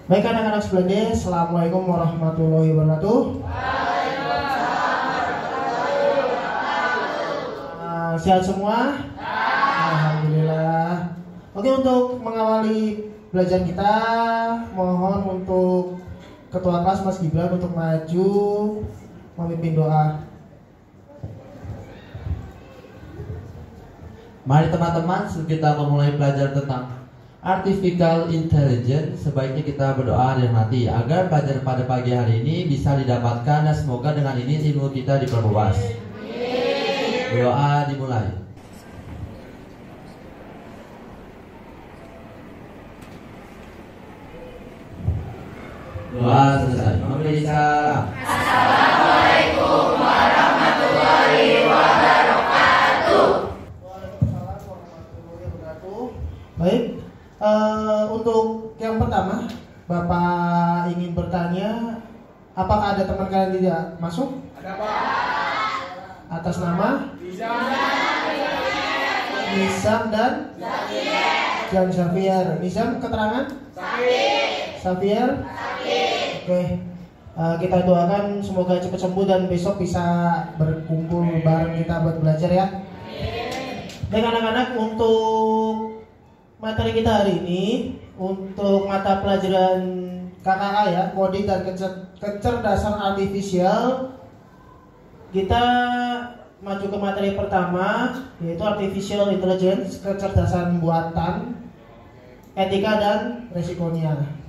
Baik anak-anak sekalian, Assalamualaikum warahmatullahi wabarakatuh. Sehat semua? Alhamdulillah. Oke, untuk mengawali belajar kita, mohon untuk Ketua Kelas Mas Gibran untuk maju memimpin doa. Mari teman-teman, kita memulai belajar tentang Artificial Intelligence. Sebaiknya kita berdoa dan hati agar pelajaran pada pagi hari ini bisa didapatkan, dan semoga dengan ini ilmu kita diperluas. Doa dimulai. Doa selesai. Memberi salam. Assalamualaikum warahmatullahi wabarakatuh. Waalaikumsalam warahmatullahi wabarakatuh. Baik, untuk yang pertama, Bapak ingin bertanya, apakah ada teman kalian tidak masuk? Ada Pak. Atas nama? Nizam dan? Jan Xavier. Nizam keterangan? Xavier? Oke, kita doakan semoga cepat sembuh dan besok bisa berkumpul bareng kita buat belajar ya. Baik anak-anak, untuk materi kita hari ini, untuk mata pelajaran KKA ya, Kode dan Kecerdasan Artifisial, kita maju ke materi pertama, yaitu Artificial Intelligence, kecerdasan buatan, etika dan resikonya.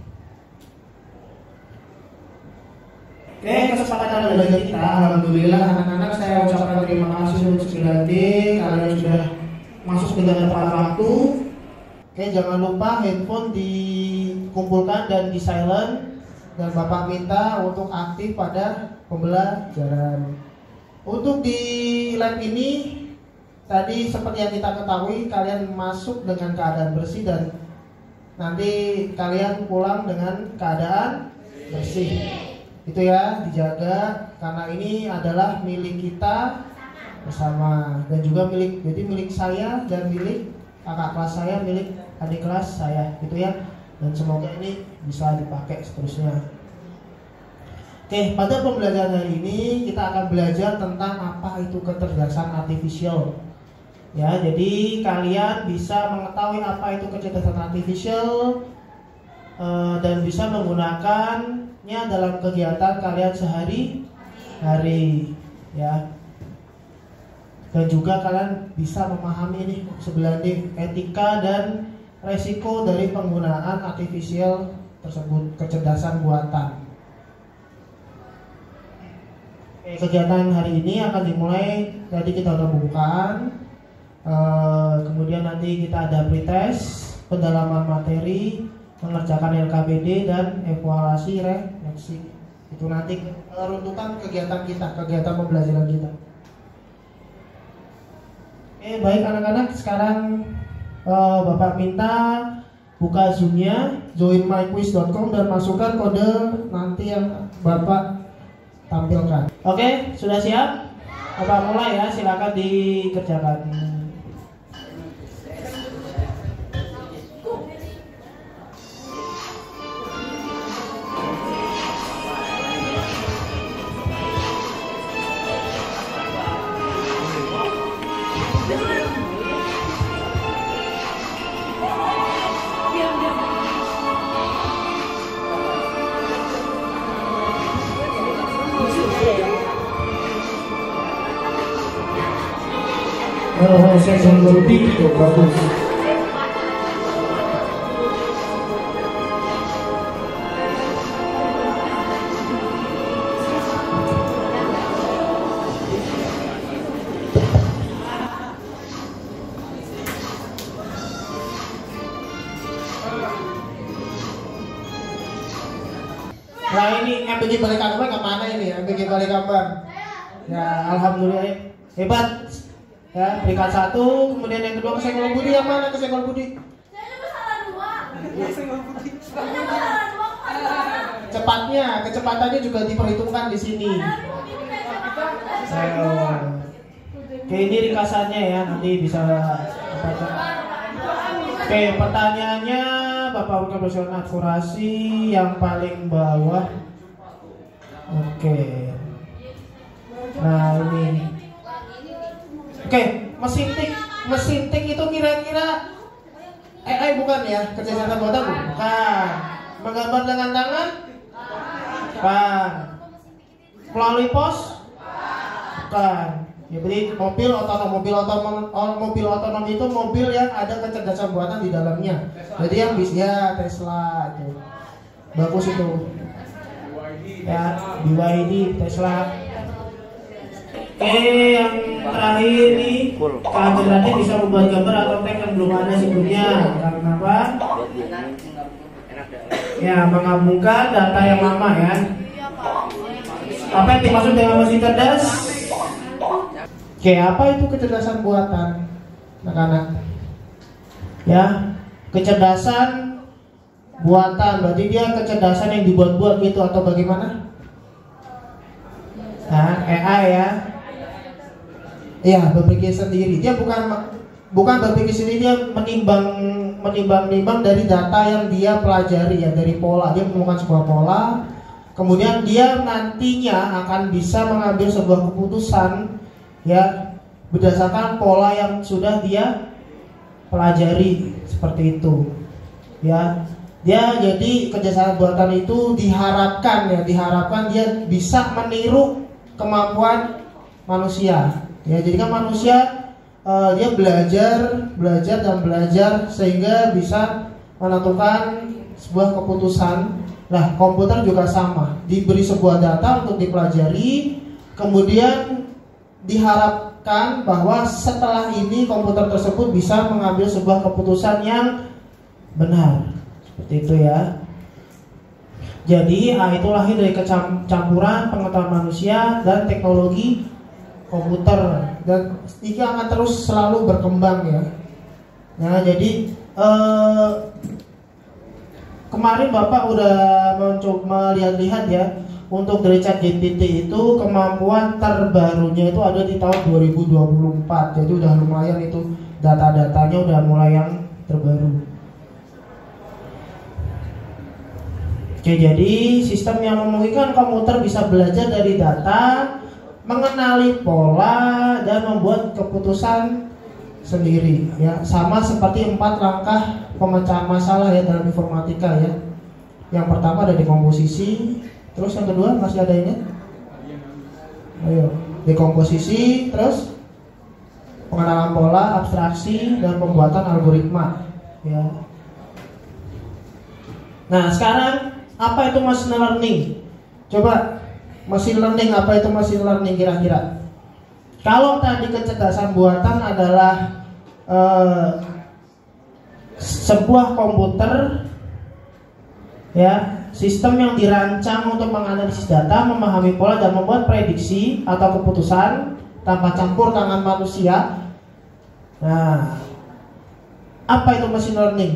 Oke, kesempatan belajar kita, alhamdulillah anak-anak, saya ucapkan terima kasih untuk 9D, kalian sudah masuk dengan tepat waktu. Oke, jangan lupa handphone dikumpulkan dan di silent, dan Bapak minta untuk aktif pada pembelajaran. Untuk di lab ini, tadi seperti yang kita ketahui, kalian masuk dengan keadaan bersih dan nanti kalian pulang dengan keadaan bersih. Itu ya, dijaga karena ini adalah milik kita bersama dan juga milik saya dan milik kakak kelas saya, milik adik kelas saya, gitu ya. Dan semoga ini bisa dipakai seterusnya. Oke, pada pembelajaran hari ini kita akan belajar tentang apa itu kecerdasan artifisial. Ya, jadi kalian bisa mengetahui apa itu kecerdasan artifisial dan bisa menggunakannya dalam kegiatan kalian sehari-hari, ya. Dan juga kalian bisa memahami ini sebelah etika dan resiko dari penggunaan artifisial tersebut, kecerdasan buatan. Kegiatan hari ini akan dimulai, tadi kita udah pembukaan, kemudian nanti kita ada pretest, pendalaman materi, mengerjakan LKPD dan evaluasi refleksi. Itu nanti runtutan kegiatan kita, kegiatan pembelajaran kita. Baik anak-anak, sekarang Bapak minta buka Zoom-nya, joinmyquiz.com dan masukkan kode nanti yang Bapak tampilkan. Oke, sudah siap? Bapak mulai ya, silakan dikerjakan. Saya lebih bagus. Nah ini MPG Balikambang kemana ini? MPG Balikambang. Ya alhamdulillah hebat. Ya, peringkat 1, kemudian yang kedua Kesenggol Budi, yang mana Kesenggol Budi? Saya cuma salah 2. Kecepatannya juga diperhitungkan di sini. Oke, ini ringkasannya ya, nanti bisa baca. Oke, pertanyaannya Bapak buka persoalan akurasi yang paling bawah. Oke. Nah ini. Oke, mesin tik itu kira-kira AI bukan ya? Kecerdasan buatan bukan. Menggambar dengan tangan? Bukan. Melalui pos? Bukan. Ya, jadi mobil otonom itu mobil yang ada kecerdasan buatan di dalamnya. Jadi yang bisa Tesla itu. Bagus itu. Ya, BYD, Tesla. Yang terakhir nih, keahliannya bisa membuat gambar atau teks yang belum ada sebelumnya. Karena apa? Ya, menggabungkan data yang lama ya. Apa yang dimaksud dengan mesin cerdas? Oke, apa itu kecerdasan buatan, anak-anak? Ya, kecerdasan buatan, berarti dia kecerdasan yang dibuat-buat gitu atau bagaimana? Nah, AI ya. Iya, berpikir sendiri. Dia bukan berpikir sendiri, dia menimbang dari data yang dia pelajari ya, dari pola. Dia menemukan sebuah pola, kemudian dia nantinya akan bisa mengambil sebuah keputusan ya berdasarkan pola yang sudah dia pelajari, seperti itu ya. Dia jadi kecerdasan buatan itu diharapkan dia bisa meniru kemampuan manusia ya. Jadi kan manusia dia belajar sehingga bisa menentukan sebuah keputusan. Nah, komputer juga sama, diberi sebuah data untuk dipelajari, kemudian diharapkan bahwa setelah ini komputer tersebut bisa mengambil sebuah keputusan yang benar. Seperti itu ya. Jadi itu lahir dari kecampuran pengetahuan manusia dan teknologi komputer, dan ini akan terus selalu berkembang ya. Nah, jadi kemarin Bapak udah mencoba melihat-lihat ya. Untuk dari ChatGPT itu kemampuan terbarunya itu ada di tahun 2024. Jadi udah lumayan itu, data-datanya udah mulai yang terbaru. Oke, jadi sistem yang memungkinkan komputer bisa belajar dari data, mengenali pola, dan membuat keputusan sendiri ya. Sama seperti 4 langkah pemecahan masalah ya dalam informatika ya. Yang pertama ada dekomposisi. Terus yang kedua masih ada ini? Ayo, dekomposisi, terus pengenalan pola, abstraksi, dan pembuatan algoritma. Ya. Nah, sekarang apa itu machine learning? Coba, machine learning, apa itu machine learning kira-kira? Kalau tadi kecerdasan buatan adalah sebuah komputer ya, sistem yang dirancang untuk menganalisis data, memahami pola, dan membuat prediksi atau keputusan tanpa campur tangan manusia. Nah, apa itu machine learning?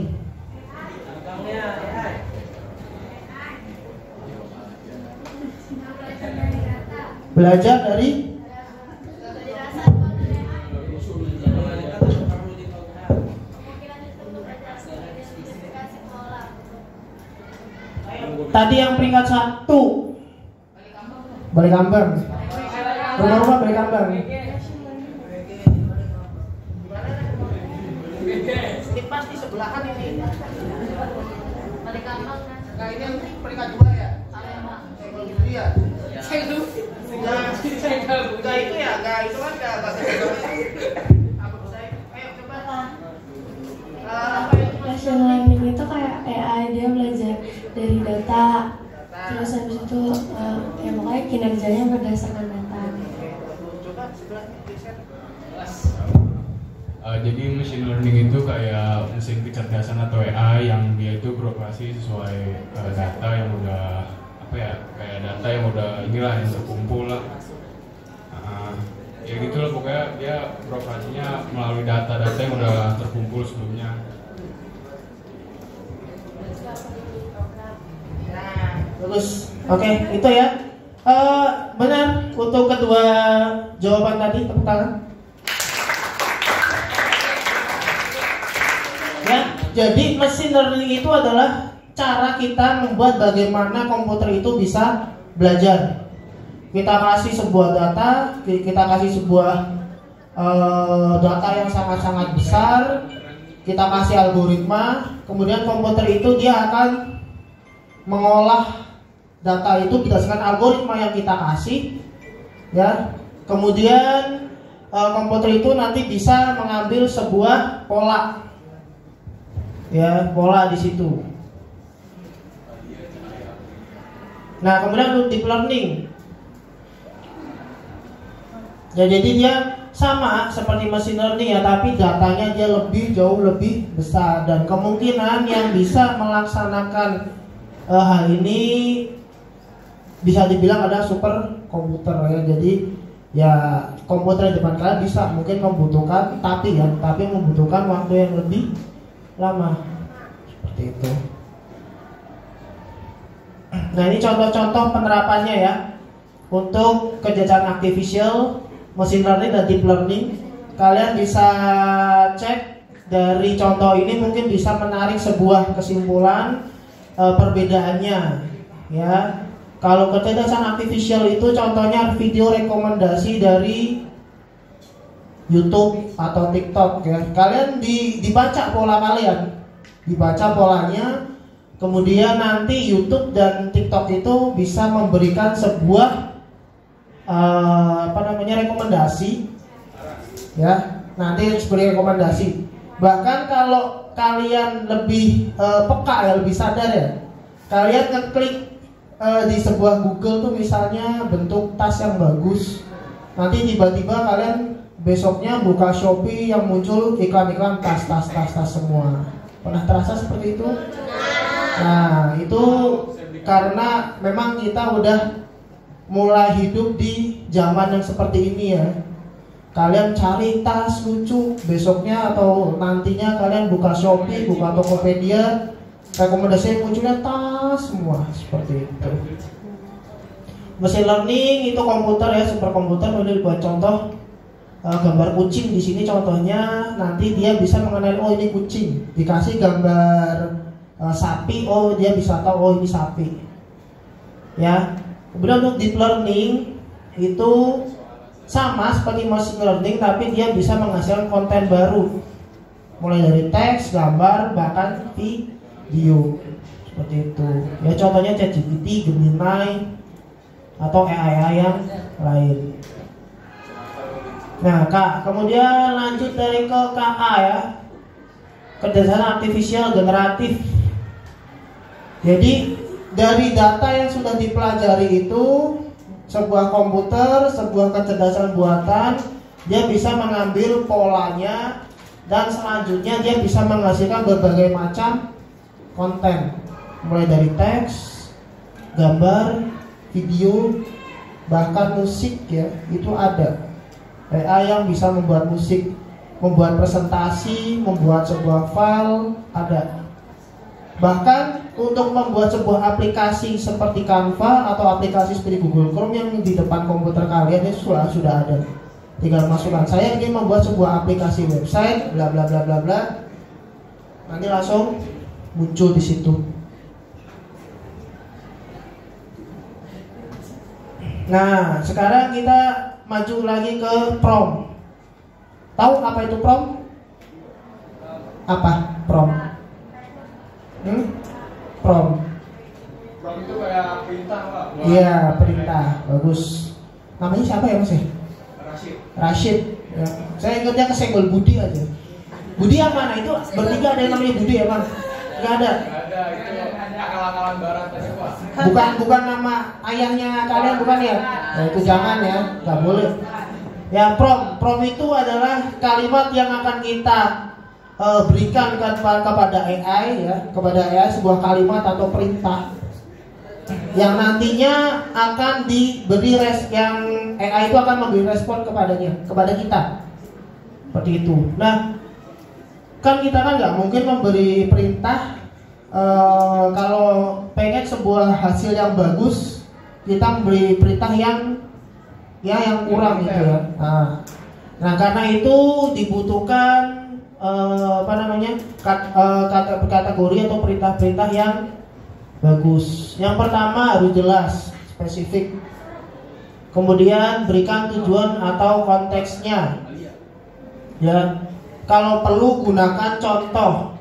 Belajar dari tadi yang peringkat 1 balik gambar, rumah-rumah balik gambar. Ini pasti sebelahan ini. Balik gambar. Nah, ini yang peringkat 2 ya. Iya. Enggak itu ya, enggak itu kan enggak bahasa Indonesia. Ayo coba. Apa itu machine learning itu kayak AI, dia belajar dari data, terus habis itu ya pokoknya kinerjanya berdasarkan data. Coba sebelah geser. Jadi machine learning itu kayak mesin kecerdasan atau AI yang dia itu beroperasi sesuai data yang udah kayak data yang udah inilah yang terkumpul lah. Ya gitu lah, pokoknya dia beroperasinya melalui data-data yang udah terkumpul sebelumnya. Bagus. Oke, itu ya. Benar untuk kedua jawaban tadi, tepuk tangan. Ya. Jadi machine learning itu adalah cara kita membuat bagaimana komputer itu bisa belajar. Kita kasih sebuah data, kita kasih sebuah data yang sangat-sangat besar, kita kasih algoritma, kemudian komputer itu dia akan mengolah data itu berdasarkan algoritma yang kita kasih, ya. Kemudian komputer itu nanti bisa mengambil sebuah pola, ya, pola di situ. Nah, kemudian untuk deep learning, ya, jadi dia sama seperti machine learning ya, tapi datanya dia jauh lebih besar, dan kemungkinan yang bisa melaksanakan hal ini bisa dibilang ada super komputer ya. Jadi ya komputer di depan kalian bisa mungkin membutuhkan tapi membutuhkan waktu yang lebih lama seperti itu. Nah, ini contoh-contoh penerapannya ya untuk kecerdasan artificial, machine learning dan deep learning. Kalian bisa cek dari contoh ini, mungkin bisa menarik sebuah kesimpulan perbedaannya ya. Kalau kecerdasan artificial itu contohnya video rekomendasi dari YouTube atau TikTok ya. Kalian dibaca pola kalian, dibaca polanya, kemudian nanti YouTube dan TikTok itu bisa memberikan sebuah rekomendasi ya. Nanti sebagai rekomendasi. Bahkan kalau kalian lebih peka ya, lebih sadar ya, kalian ngeklik di sebuah Google tuh misalnya bentuk tas yang bagus, nanti tiba-tiba kalian besoknya buka Shopee yang muncul iklan-iklan tas semua. Pernah terasa seperti itu? Nah, itu karena memang kita udah mulai hidup di zaman yang seperti ini ya. Kalian cari tas lucu, besoknya atau nantinya kalian buka Shopee, buka Tokopedia, rekomendasi munculnya tas semua seperti itu. Machine learning itu komputer ya, superkomputer. Udah dibuat contoh gambar kucing di sini contohnya. Nanti dia bisa mengenali oh ini kucing. Dikasih gambar sapi, oh dia bisa tahu oh ini sapi. Ya. Kemudian untuk deep learning itu sama seperti machine learning, tapi dia bisa menghasilkan konten baru, mulai dari teks, gambar, bahkan video seperti itu. Ya contohnya ChatGPT, Gemini, atau AI yang lain. Nah, Kak, kemudian lanjut dari ke KA ya, kecerdasan artifisial generatif. Jadi dari data yang sudah dipelajari itu, sebuah komputer, sebuah kecerdasan buatan, dia bisa mengambil polanya dan selanjutnya dia bisa menghasilkan berbagai macam konten, mulai dari teks, gambar, video, bahkan musik ya, itu ada. AI yang bisa membuat musik, membuat presentasi, membuat sebuah file, ada. Bahkan untuk membuat sebuah aplikasi seperti Canva atau aplikasi seperti Google Chrome yang di depan komputer kalian itu sudah ada. Tinggal masukkan, saya ingin membuat sebuah aplikasi website, bla bla bla bla bla. Nanti langsung muncul di situ. Nah, sekarang kita maju lagi ke prompt. Tahu apa itu prompt? Apa prompt? Prompt. Prompt itu kayak perintah, Pak. Iya, perintah. Bagus. Namanya siapa ya, Mas? Rashid. Ya. Saya ingatnya kesenggol Budi aja. Budi yang mana itu? Bertiga ada yang namanya Budi ya, Bang? Enggak ada. Ada, itu akal-akalan barat aja, Pak. Bukan nama ayahnya kalian, bukan ya? Nah, itu jangan ya, nggak boleh. Ya, prompt itu adalah kalimat yang akan kita berikan kepada AI ya, kepada AI sebuah kalimat atau perintah yang nantinya akan diberi yang AI itu akan memberi respon kepada kita seperti itu. Nah, kan kita kan nggak mungkin memberi perintah kalau pengen sebuah hasil yang bagus kita memberi perintah yang kurang gitu ya. Nah karena itu dibutuhkan kategori atau perintah-perintah yang bagus. Yang pertama harus jelas, spesifik. Kemudian berikan tujuan atau konteksnya. Ya, kalau perlu gunakan contoh.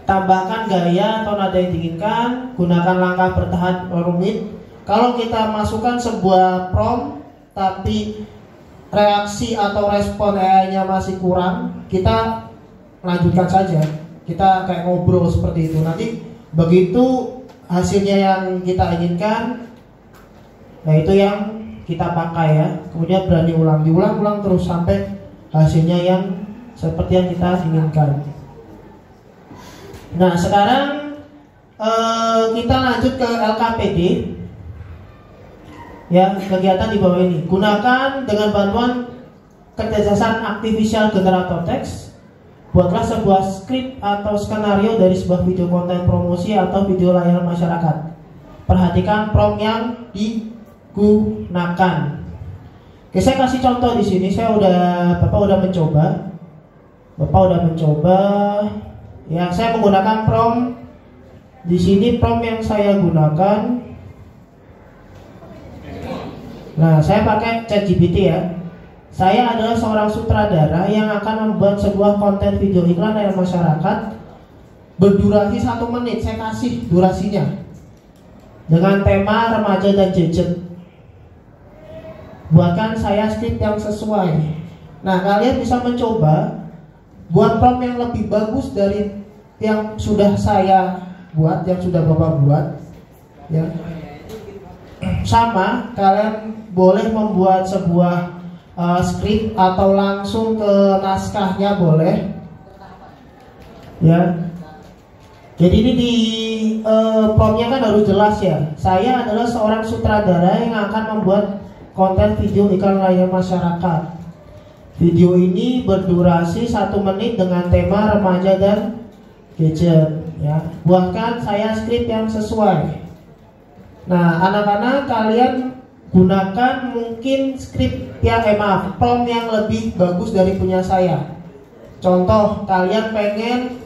Tambahkan gaya atau nada yang diinginkan. Gunakan langkah bertahan rumit. Kalau kita masukkan sebuah prompt tapi reaksi atau respon AI-nya masih kurang, kita lanjutkan saja. Kita kayak ngobrol seperti itu. Nanti begitu hasilnya yang kita inginkan, nah itu yang kita pakai ya. Kemudian berani diulang terus sampai hasilnya yang seperti yang kita inginkan. Nah sekarang kita lanjut ke LKPD. Ya, kegiatan di bawah ini. Gunakan dengan bantuan kecerdasan artificial generator text. Buatlah sebuah skrip atau skenario dari sebuah video konten promosi atau video layanan masyarakat. Perhatikan prompt yang digunakan. Oke, saya kasih contoh di sini. Bapak udah mencoba. Ya, saya menggunakan prompt. Di sini prompt yang saya gunakan. Nah, saya pakai ChatGPT ya. Saya adalah seorang sutradara yang akan membuat sebuah konten video iklan layanan masyarakat berdurasi 1 menit. Saya kasih durasinya dengan tema remaja dan gadget. Buatkan saya skrip yang sesuai. Nah, kalian bisa mencoba buat prompt yang lebih bagus dari yang sudah saya buat, yang sudah Bapak buat ya. Sama, kalian boleh membuat sebuah skrip atau langsung ke naskahnya boleh ya. Jadi ini di promptnya kan harus jelas ya. Saya adalah seorang sutradara yang akan membuat konten video iklan layanan masyarakat. Video ini berdurasi 1 menit dengan tema remaja dan gadget ya. Buatkan saya skrip yang sesuai. Nah, anak-anak kalian gunakan mungkin skrip yang prompt yang lebih bagus dari punya saya. Contoh, kalian pengen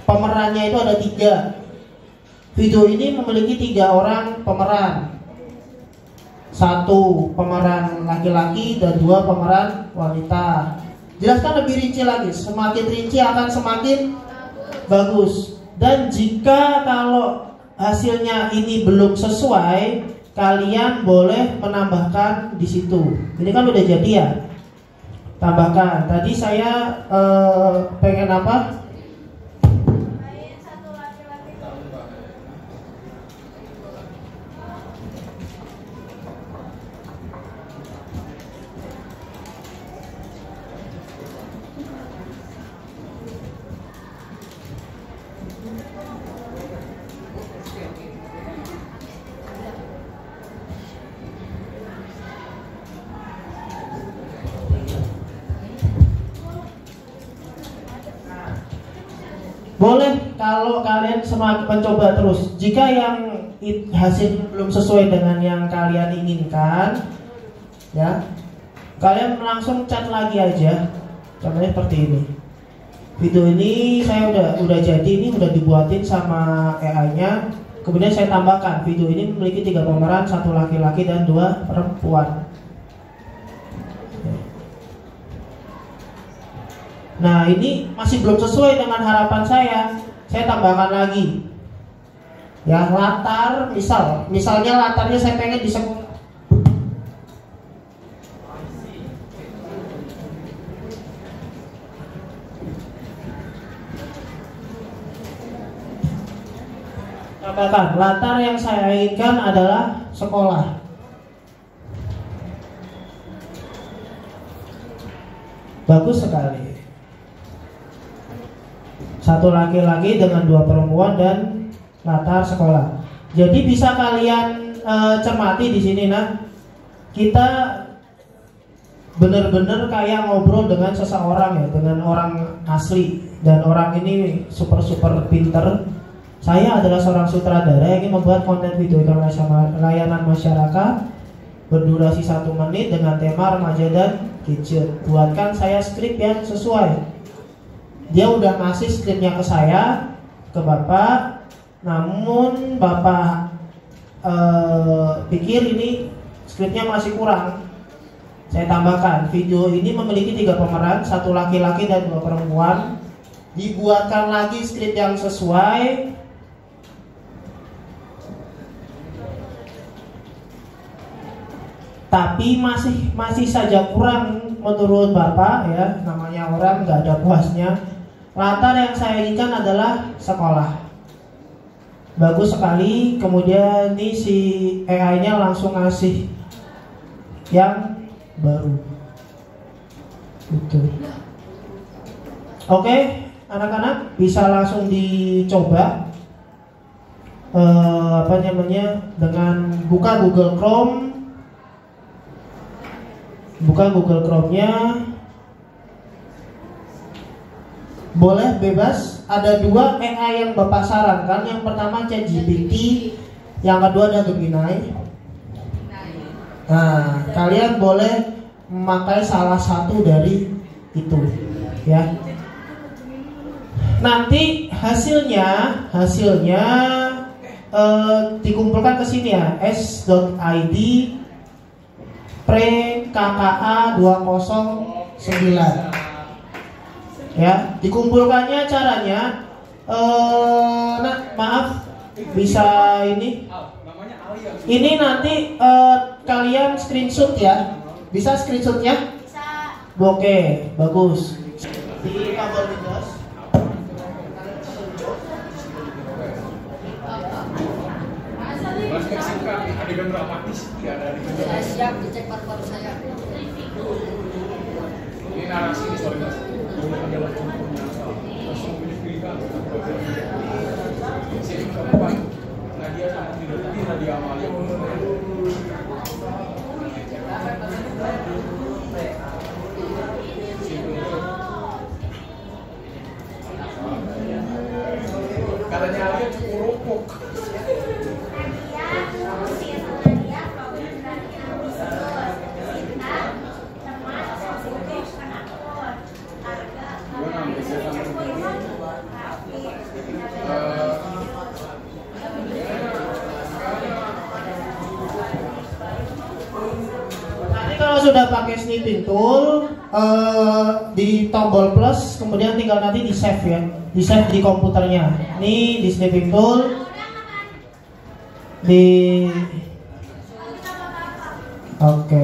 pemerannya itu ada 3. Video ini memiliki 3 orang pemeran. 1 pemeran laki-laki dan 2 pemeran wanita. Jelaskan lebih rinci lagi. Semakin rinci akan semakin bagus. Dan jika kalau hasilnya ini belum sesuai, kalian boleh menambahkan di situ. Ini kan udah jadi ya. Tambahkan. Tadi saya pengen apa? Boleh kalau kalian semakin mencoba terus. Jika yang hasil belum sesuai dengan yang kalian inginkan, ya, kalian langsung chat lagi aja. Contohnya seperti ini. Video ini saya udah jadi, ini udah dibuatin sama AI-nya. Kemudian saya tambahkan video ini memiliki 3 pemeran, 1 laki-laki dan 2 perempuan. Nah, ini masih belum sesuai dengan harapan saya. Saya tambahkan lagi. Ya, latar, misalnya latarnya saya pengen di sekolah. Tambahkan, latar yang saya inginkan adalah sekolah. Bagus sekali. 1 laki-laki dengan 2 perempuan dan latar sekolah. Jadi bisa kalian cermati di sini, nah, kita benar-benar kayak ngobrol dengan seseorang ya, dengan orang asli, dan orang ini super pinter. Saya adalah seorang sutradara yang ingin membuat konten video layanan masyarakat berdurasi 1 menit dengan tema remaja dan gadget. Buatkan saya skrip yang sesuai. Dia udah ngasih skripnya ke saya, ke Bapak. Namun Bapak pikir ini skripnya masih kurang. Saya tambahkan, video ini memiliki 3 pemeran, 1 laki-laki dan 2 perempuan. Dibuatkan lagi skrip yang sesuai. Tapi masih saja kurang menurut Bapak ya, namanya orang nggak ada puasnya. Latar yang saya inginkan adalah sekolah. Bagus sekali. Kemudian ini si AI-nya langsung ngasih yang baru. Gitu. Oke, anak-anak bisa langsung dicoba. Dengan buka Google Chrome. Buka Google Chrome-nya. Boleh bebas. Ada 2 AI yang Bapak sarankan. Yang pertama ChatGPT, yang kedua ada Gemini. Nah, kalian boleh memakai salah satu dari itu, ya. Nanti hasilnya dikumpulkan ke sini ya, s.id pre-KKA 209. Ya, dikumpulkannya caranya maaf, bisa ini nanti kalian screenshot ya. Bisa screenshotnya? Bisa. Oke, bagus. Di kabel Windows. Adegan berapa sih? Saya siap dicek paru-paru saya. Ini narasi ini sorry mas. Nadia sama Nadia Amalia. Katanya Alia cukup rupuk. Kalau sudah pakai snipping tool, di tombol plus, kemudian tinggal nanti di save ya, di save di komputernya. Ini di snipping tool, oke.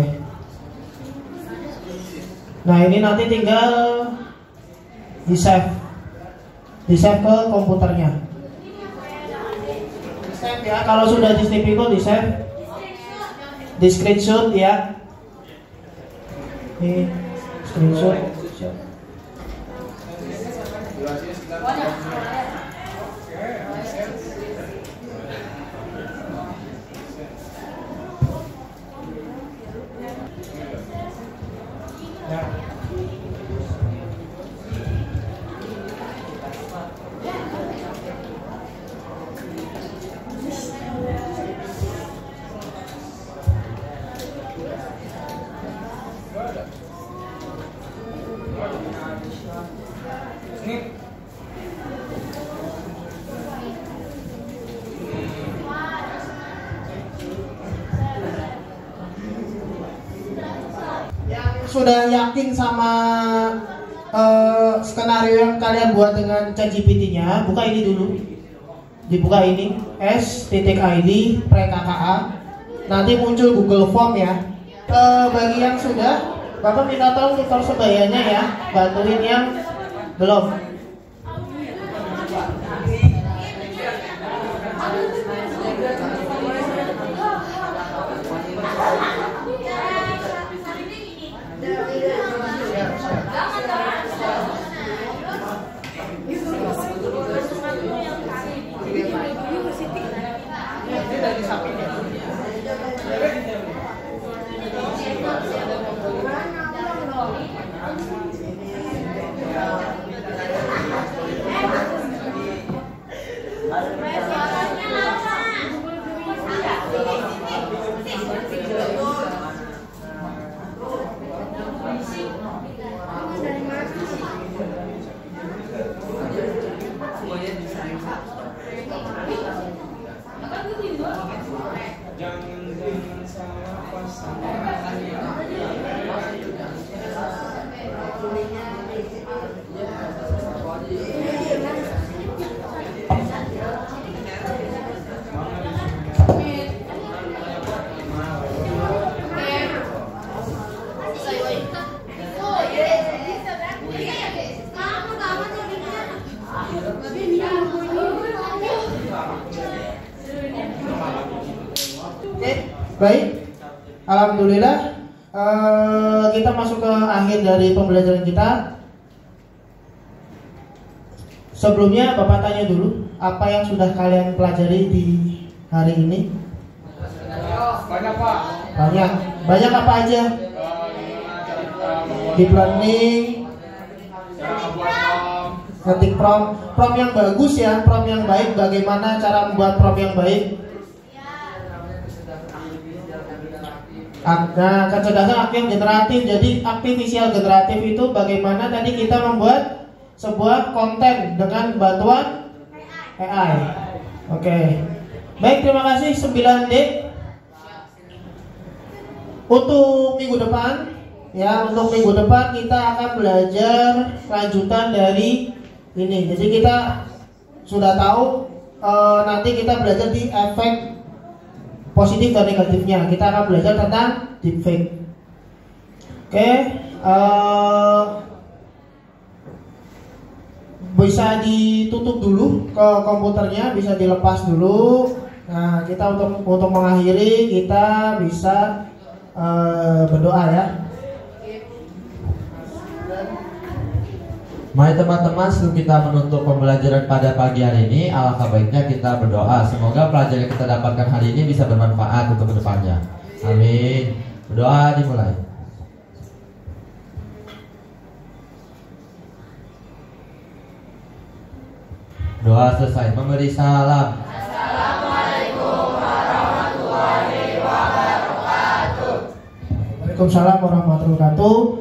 Nah ini nanti tinggal di save ke komputernya. Di save ya, kalau sudah di snipping tool di save, di screenshot ya. Ini screenshot. Sudah yakin sama skenario yang kalian buat dengan ChatGPT-nya, buka ini dulu. Dibuka ini s.id pre-KKA. Nanti muncul Google Form ya. Bagi yang sudah, Bapak minta tolong tutor sebayanya ya, bantuin yang belum. Baik, alhamdulillah kita masuk ke akhir dari pembelajaran kita. Sebelumnya Bapak tanya dulu, apa yang sudah kalian pelajari di hari ini? Banyak Pak. Banyak apa aja? Deep learning, ngetik prompt yang bagus ya, prompt yang baik. Bagaimana cara membuat prompt yang baik? Nah, kecerdasan aktif generatif. Jadi artificial generatif itu bagaimana tadi kita membuat sebuah konten dengan bantuan AI. Oke. Baik, terima kasih 9D. Untuk minggu depan, untuk minggu depan kita akan belajar lanjutan dari ini. Jadi kita sudah tahu nanti kita belajar di efek positif dan negatifnya. Kita akan belajar tentang deepfake. Oke, bisa ditutup dulu ke komputernya, bisa dilepas dulu. Nah, kita untuk mengakhiri kita bisa berdoa ya. Mari teman-teman, sebelum kita menutup pembelajaran pada pagi hari ini, alangkah baiknya kita berdoa. Semoga pelajaran yang kita dapatkan hari ini bisa bermanfaat untuk kedepannya. Amin. Berdoa dimulai. Doa selesai. Memberi salam. Assalamualaikum warahmatullahi wabarakatuh. Waalaikumsalam warahmatullahi wabarakatuh.